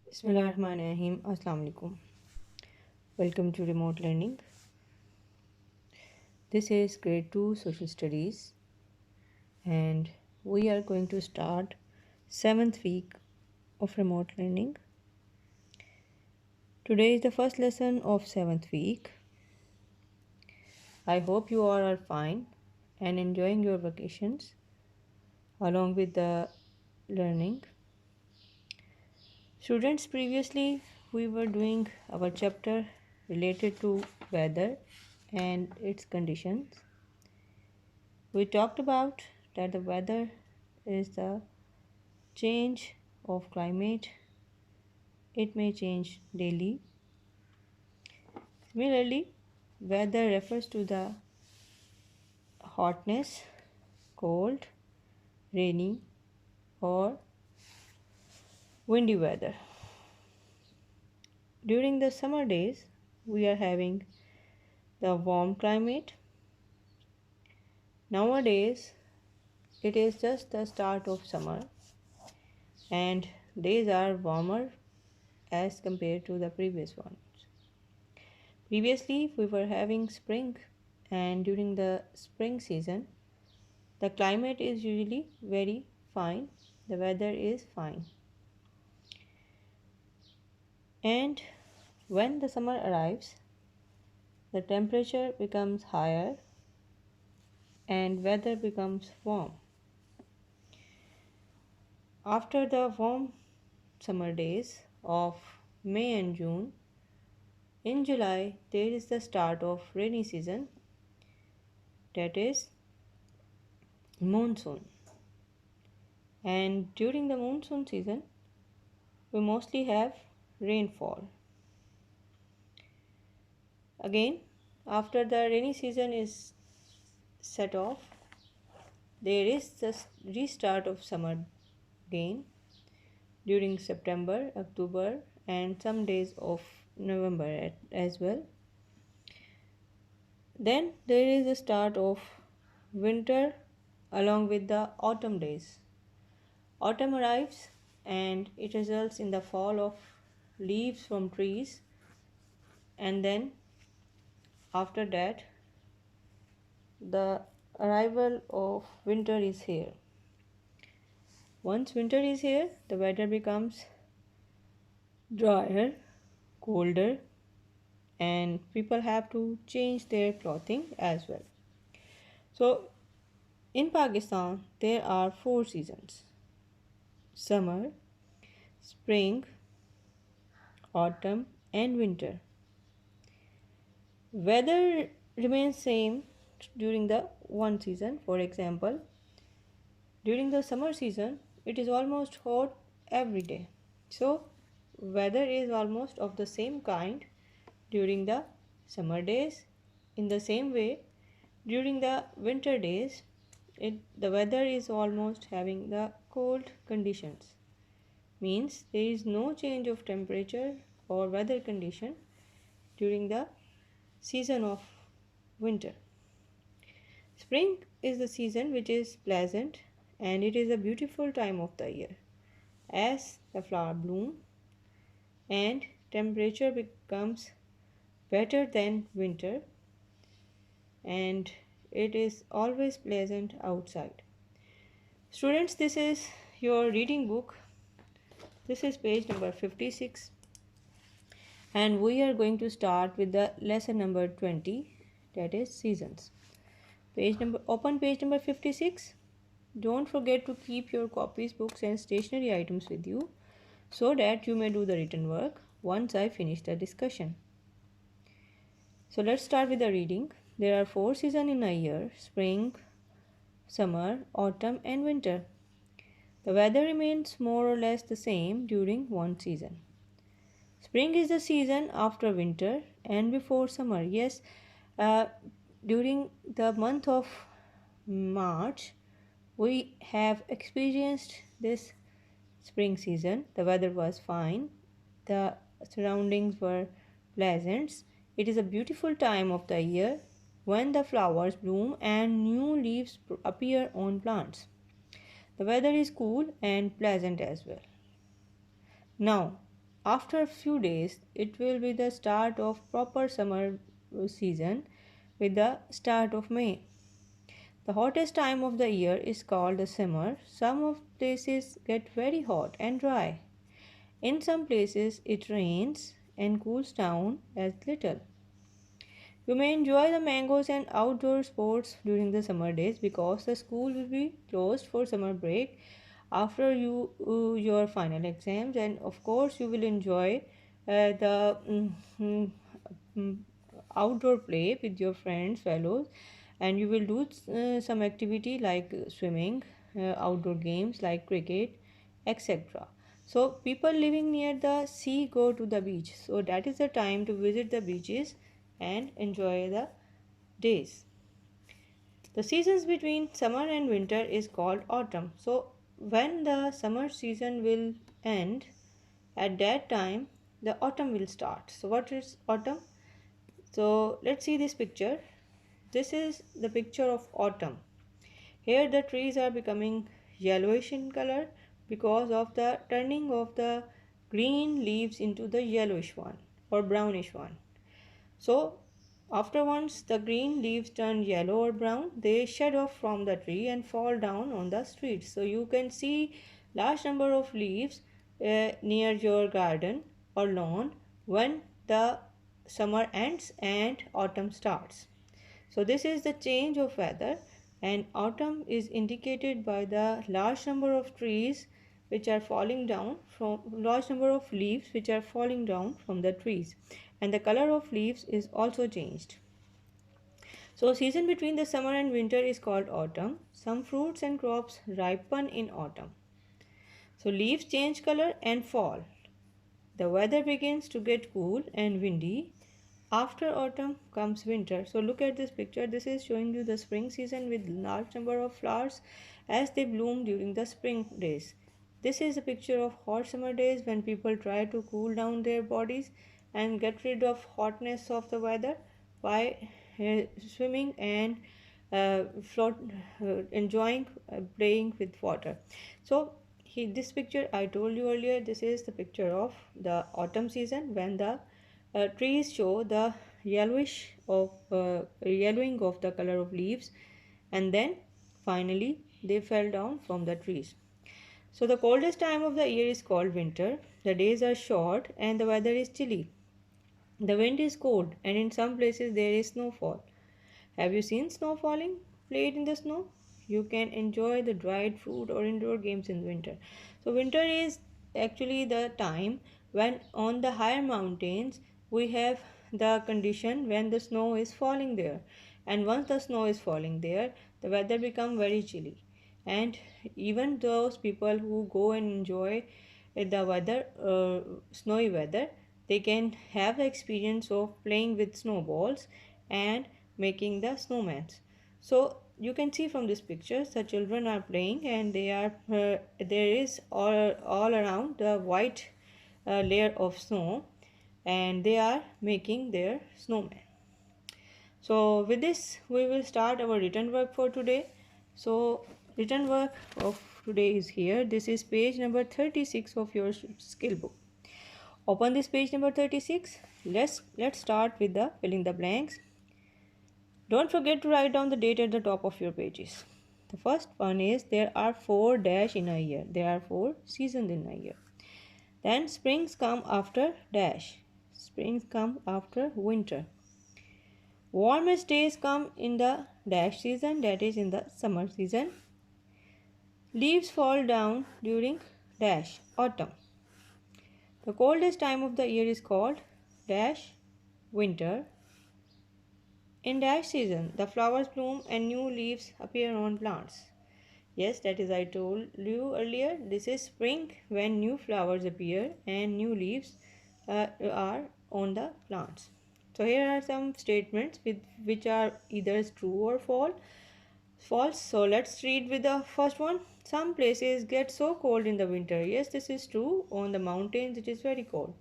Bismillahirrahmanirrahim. Assalamu alaikum. Welcome to remote learning. This is grade 2 social studies and we are going to start 7th week of remote learning. Today is the first lesson of 7th week. I hope you all are fine and enjoying your vacations along with the learning. Students, previously we were doing our chapter related to weather and its conditions. We talked about that the weather is the change of climate. It may change daily. Similarly, weather refers to the hotness, cold, rainy, or windy weather. During the summer days, we are having the warm climate. Nowadays, it is just the start of summer and days are warmer as compared to the previous ones. Previously, we were having spring, and during the spring season, the climate is usually very fine, the weather is fine. And when the summer arrives, the temperature becomes higher and weather becomes warm. After the warm summer days of May and June, in July there is the start of rainy season, that is monsoon. And during the monsoon season, we mostly have rainfall. Again, after the rainy season is set off, there is the restart of summer again during September, October, and some days of November as well. Then there is the start of winter along with the autumn days. Autumn arrives and it results in the fall of leaves from trees, and then after that the arrival of winter is here. Once winter is here, the weather becomes drier, colder, and people have to change their clothing as well. So, in Pakistan, there are 4 seasons: summer, spring, autumn, and winter. Weather remains same during the one season. For example, during the summer season, it is almost hot every day. So, weather is almost of the same kind during the summer days. In the same way, during the winter days, the weather is almost having the cold conditions. Means there is no change of temperature or weather condition during the season of winter. Spring is the season which is pleasant and it is a beautiful time of the year as the flower bloom and temperature becomes better than winter and it is always pleasant outside. Students, this is your reading book. This is page number 56 and we are going to start with the lesson number 20, that is seasons. Open page number 56. Don't forget to keep your copies, books and stationery items with you so that you may do the written work once I finish the discussion. So let's start with the reading. There are 4 seasons in a year: spring, summer, autumn and winter. The weather remains more or less the same during one season. Spring is the season after winter and before summer. Yes, uh, during the month of March, we have experienced this spring season. The weather was fine, the surroundings were pleasant. It is a beautiful time of the year when the flowers bloom and new leaves appear on plants. The weather is cool and pleasant as well. Now, after a few days it will be the start of proper summer season with the start of May. The hottest time of the year is called the summer. Some of places get very hot and dry. In some places it rains and cools down as little. You may enjoy the mangoes and outdoor sports during the summer days because the school will be closed for summer break after your final exams, and of course you will enjoy the mm, outdoor play with your friends, fellows, and you will do some activity like swimming, outdoor games like cricket, etc. So people living near the sea go to the beach. So that is the time to visit the beaches and enjoy the days. The seasons between summer and winter is called autumn. So when the summer season will end, at that time the autumn will start. So what is autumn? So let's see this picture. This is the picture of autumn. Here the trees are becoming yellowish in color because of the turning of the green leaves into the yellowish one or brownish one. So after once the green leaves turn yellow or brown, they shed off from the tree and fall down on the streets. So you can see large number of leaves near your garden or lawn when the summer ends and autumn starts. So this is the change of weather, and autumn is indicated by the large number of trees which are falling down from large number of leaves which are falling down from the trees, and the color of leaves is also changed. So season between the summer and winter is called autumn. Some fruits and crops ripen in autumn. So leaves change color and fall. The weather begins to get cool and windy. After autumn comes winter. So look at this picture. This is showing you the spring season with large number of flowers as they bloom during the spring days. This is a picture of hot summer days when people try to cool down their bodies and get rid of hotness of the weather by swimming and enjoying playing with water. So this picture I told you earlier, this is the picture of the autumn season when the trees show the yellowing of the color of leaves, and then finally they fell down from the trees. So the coldest time of the year is called winter. The days are short and the weather is chilly. The wind is cold and in some places there is snowfall. Have you seen snow falling? Played in the snow? You can enjoy the dried fruit or indoor games in winter. So winter is actually the time when on the higher mountains we have the condition when the snow is falling there. And once the snow is falling there, the weather become very chilly. And even those people who go and enjoy the weather, snowy weather, they can have the experience of playing with snowballs and making the snowmans. So you can see from this picture the children are playing and they are there is all around the white layer of snow, and they are making their snowman. So with this we will start our written work for today. So written work of today is here. This is page number 36 of your skill book. Open this page number 36. Let's start with the filling the blanks. Don't forget to write down the date at the top of your pages. The first one is there are 4 dash in a year. There are 4 seasons in a year. Then springs come after dash. Springs come after winter. Warmest days come in the dash season, that is in the summer season. Leaves fall down during dash autumn. The coldest time of the year is called dash winter. In dash season, the flowers bloom and new leaves appear on plants. Yes, that is I told you earlier. This is spring when new flowers appear and new leaves are on the plants. So here are some statements which are either true or false. So let's read with the first one. Some places get so cold in the winter. Yes, this is true. On the mountains it is very cold.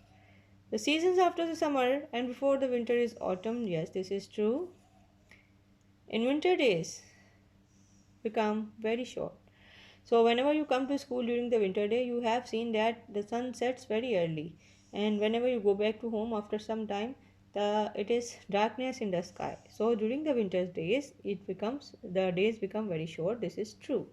The seasons after the summer and before the winter is autumn. Yes, this is true. In winter days become very short. So whenever you come to school during the winter day, you have seen that the sun sets very early and whenever you go back to home after some time, it is darkness in the sky. So during the winter days, the days become very short. This is true.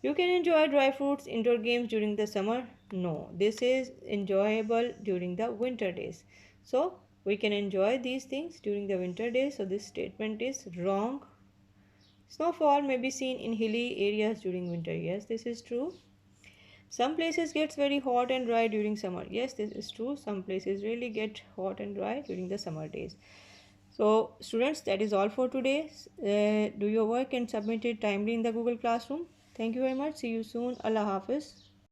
You can enjoy dry fruits indoor games during the summer. No, this is enjoyable during the winter days. So we can enjoy these things during the winter days. So this statement is wrong. Snowfall may be seen in hilly areas during winter. Yes, this is true. Some places gets very hot and dry during summer. Yes, this is true. Some places really get hot and dry during the summer days. So students, that is all for today. Do your work and submit it timely in the Google Classroom. Thank you very much. See you soon. Allah Hafiz.